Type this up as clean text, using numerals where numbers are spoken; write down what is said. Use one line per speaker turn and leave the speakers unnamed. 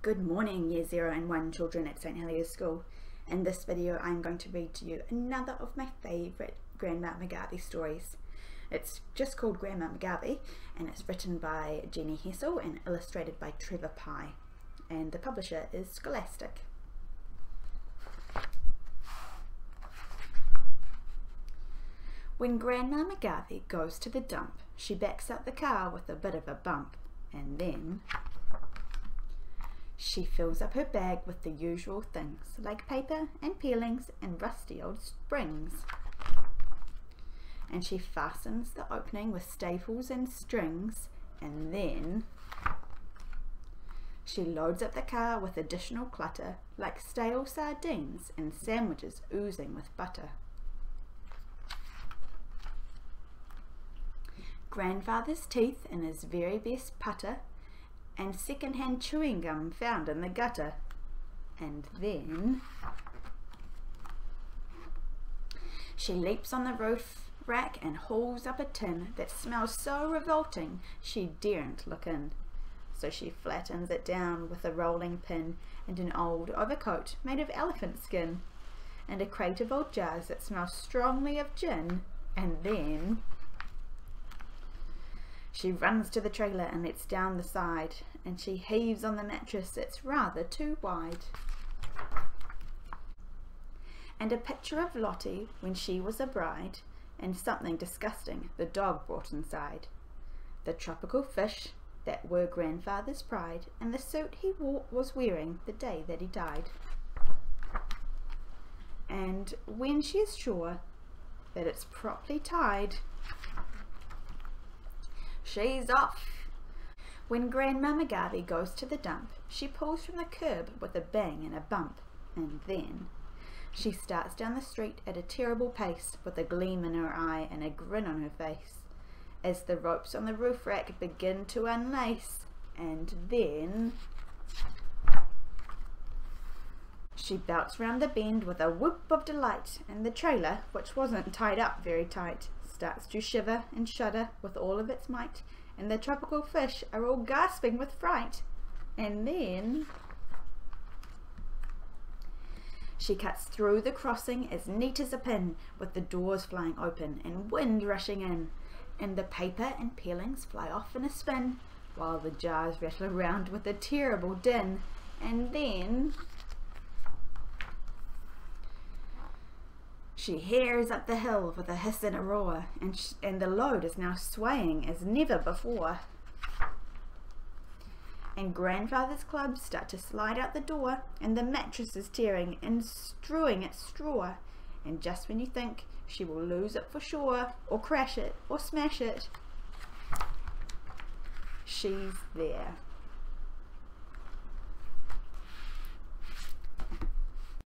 Good morning, Year 0 and 1 children at St Heliers School. In this video I'm going to read to you another of my favourite Grandma McGarvey stories. It's just called Grandma McGarvey and it's written by Jenney Hessell and illustrated by Trevor Pye, and the publisher is Scholastic. When Grandma McGarvey goes to the dump, she backs up the car with a bit of a bump, and then she fills up her bag with the usual things like paper and peelings and rusty old springs. And she fastens the opening with staples and strings, and then she loads up the car with additional clutter like stale sardines and sandwiches oozing with butter. Grandfather's teeth in his very best putter, and second-hand chewing gum found in the gutter. And then she leaps on the roof rack and hauls up a tin that smells so revolting she daren't look in. So she flattens it down with a rolling pin and an old overcoat made of elephant skin and a crate of old jars that smell strongly of gin. And then she runs to the trailer and lets down the side, and she heaves on the mattress that's rather too wide. And a picture of Lottie when she was a bride, and something disgusting the dog brought inside. The tropical fish that were grandfather's pride, and the suit he was wearing the day that he died. And when she is sure that it's properly tied, she's off. When Grandma McGarvey goes to the dump, she pulls from the curb with a bang and a bump, and then she starts down the street at a terrible pace with a gleam in her eye and a grin on her face as the ropes on the roof rack begin to unlace. And then she belts round the bend with a whoop of delight, and the trailer, which wasn't tied up very tight, starts to shiver and shudder with all of its might, and the tropical fish are all gasping with fright. And then she cuts through the crossing as neat as a pin, with the doors flying open and wind rushing in, and the paper and peelings fly off in a spin, while the jars rattle around with a terrible din. And then she hears up the hill with a hiss and a roar, and the load is now swaying as never before. And Grandfather's clubs start to slide out the door, and the mattress is tearing and strewing its straw. And just when you think she will lose it for sure, or crash it, or smash it, she's there.